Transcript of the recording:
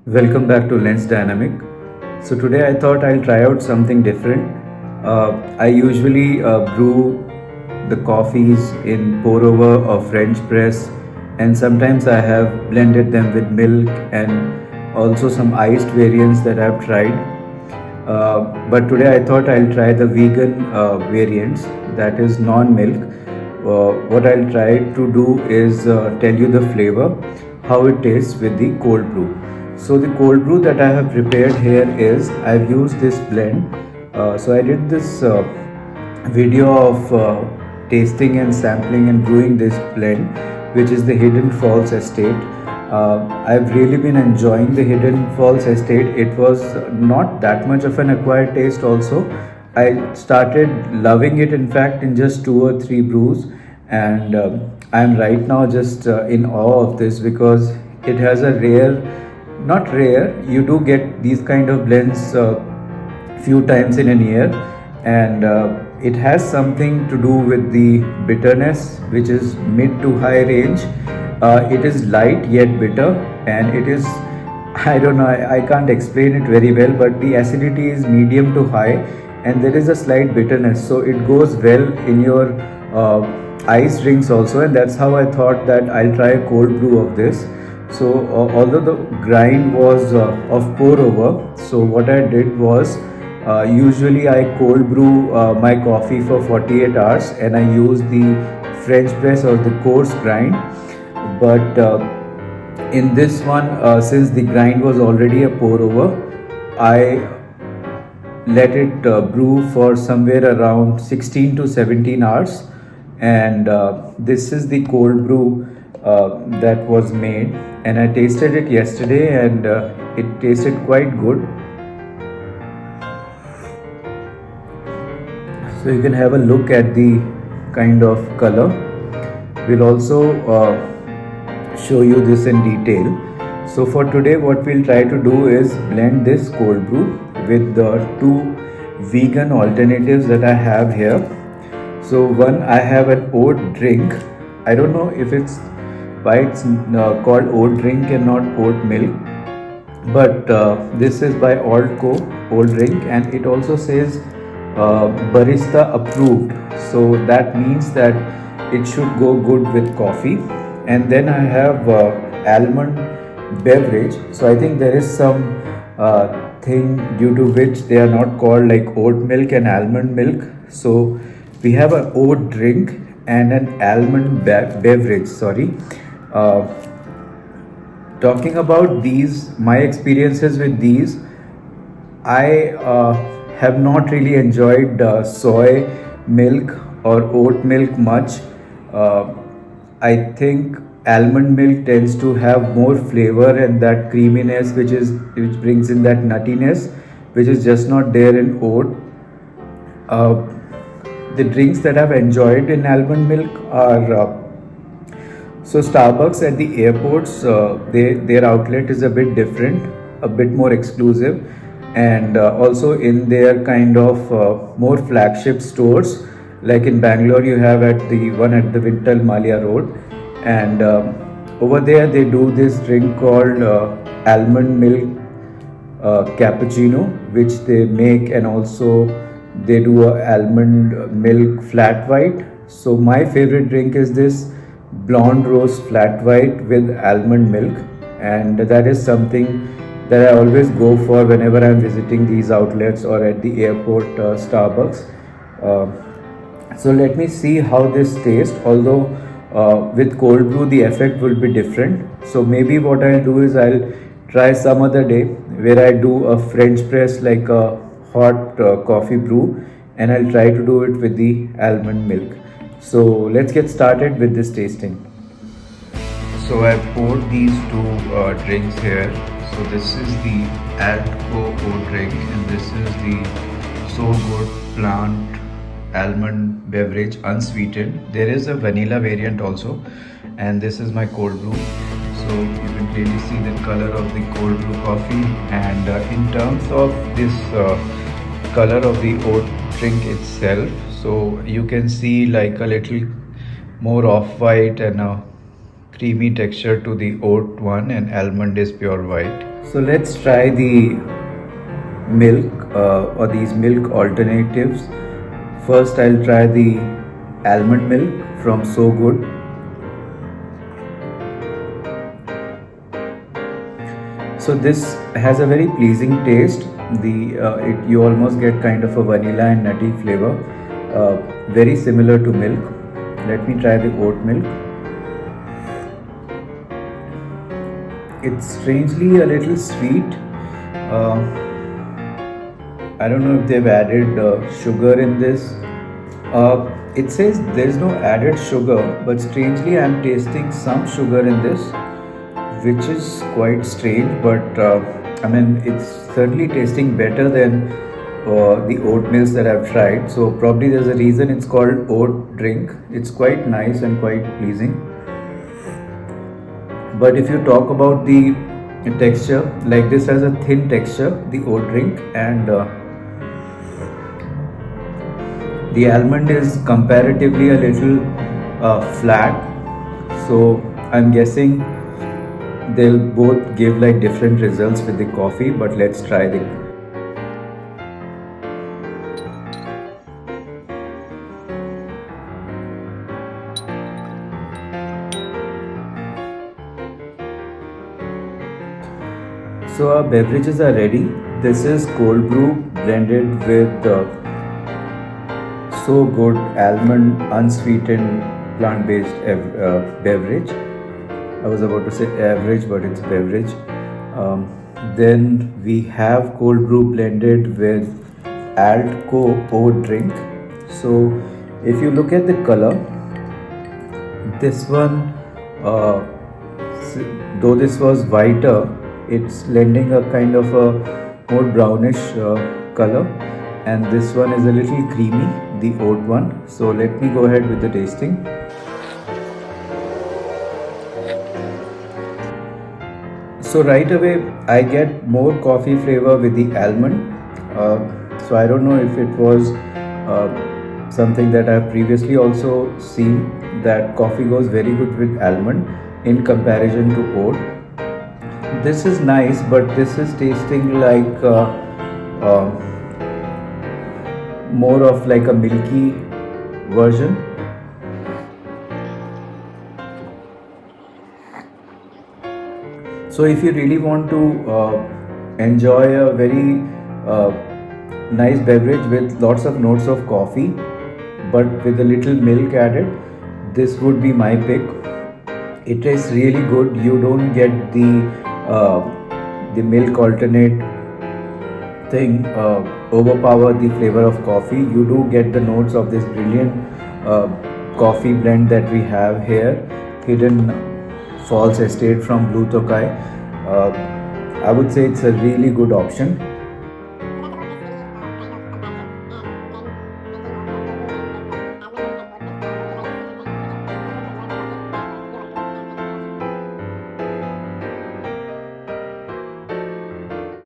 Welcome back to Lens Dynamic. So today I thought I'll try out something different. I usually brew the coffees in pour over or French press, and sometimes I have blended them with milk and also some iced variants that I've tried. But today I thought I'll try the vegan variants, that is non-milk. What I'll try to do is tell you the flavor, how it tastes with the cold brew. So the cold brew that I have prepared here is I've used this blend. So I did this video of tasting and sampling and brewing this blend, which is the Hidden Falls Estate. I've really been enjoying the Hidden Falls Estate. It was not that much of an acquired taste also. I started loving it in fact in just 2 or 3 brews, and I'm right now just in awe of this because it has a rare, not rare, you do get these kind of blends few times in a year, and it has something to do with the bitterness, which is mid to high range. It is light yet bitter, and it is, I don't know, I can't explain it very well, but the acidity is medium to high, and there is a slight bitterness, so it goes well in your ice drinks also, and that's how I thought that I'll try a cold brew of this. So although the grind was of pour over, so what I did was usually I cold brew my coffee for 48 hours and I use the French press or the coarse grind. But in this one, since the grind was already a pour over, I let it brew for somewhere around 16 to 17 hours, and this is the cold brew that was made, and I tasted it yesterday, and it tasted quite good. So you can have a look at the kind of color. We'll also show you this in detail. So for today what we'll try to do is blend this cold brew with the 2 vegan alternatives that I have here. So one, I have an oat drink. I don't know if it's why it's called oat drink and not oat milk, but this is by Altco oat drink, and it also says barista approved, so that means that it should go good with coffee. And then I have almond beverage, so I think there is some thing due to which they are not called like oat milk and almond milk. So we have an oat drink and an almond beverage, sorry. Talking about these, my experiences with these, I have not really enjoyed soy milk or oat milk much. I think almond milk tends to have more flavor and that creaminess, which brings in that nuttiness, which is just not there in oat. The drinks that I've enjoyed in almond milk are so Starbucks at the airports, their outlet is a bit different, a bit more exclusive, and also in their kind of more flagship stores, like in Bangalore you have at the one at the Vintal Malia Road, and over there they do this drink called almond milk cappuccino, which they make, and also they do a almond milk flat white. So my favorite drink is this blonde roast flat white with almond milk, and that is something that I always go for whenever I'm visiting these outlets or at the airport Starbucks. So let me see how this tastes, although with cold brew the effect will be different. So maybe what I'll do is I'll try some other day where I do a French press like a hot coffee brew, and I'll try to do it with the almond milk. So let's get started with this tasting. So I poured these 2 drinks here. So this is the Altco oat drink, and this is the So Good plant almond beverage unsweetened. There is a vanilla variant also, and this is my cold brew. So you can really see the color of the cold brew coffee, and in terms of this color of the oat drink itself, so you can see like a little more off-white and a creamy texture to the oat one, and almond is pure white. So let's try the milk or these milk alternatives. First, I'll try the almond milk from So Good. So this has a very pleasing taste. You almost get kind of a vanilla and nutty flavor, very similar to milk. Let me try the oat milk. It's strangely a little sweet. Uh, I don't know if they've added sugar in this. It says there's no added sugar, but strangely I'm tasting some sugar in this, which is quite strange. But I mean, it's certainly tasting better than the oat milks that I've tried. So probably there's a reason it's called oat drink. It's quite nice and quite pleasing. But if you talk about the texture, like this has a thin texture, the oat drink, and the almond is comparatively a little flat. So I'm guessing they'll both give like different results with the coffee, but let's try the. So our beverages are ready. This is cold brew blended with So Good almond unsweetened plant-based beverage. I was about to say average, but it's beverage. Then we have cold brew blended with Altco oat drink. So if you look at the color, this one, though this was whiter, it's lending a kind of a more brownish color, and this one is a little creamy, the oat one. So let me go ahead with the tasting. So right away I get more coffee flavor with the almond. So I don't know if it was something that I've previously also seen, that coffee goes very good with almond in comparison to oat. This is nice, but this is tasting like more of like a milky version. So if you really want to enjoy a very nice beverage with lots of notes of coffee but with a little milk added, this would be my pick. It tastes really good. You don't get the milk alternate thing overpower the flavor of coffee. You do get the notes of this brilliant coffee blend that we have here, Hidden Falls Estate from Blue Tokai. I would say it's a really good option.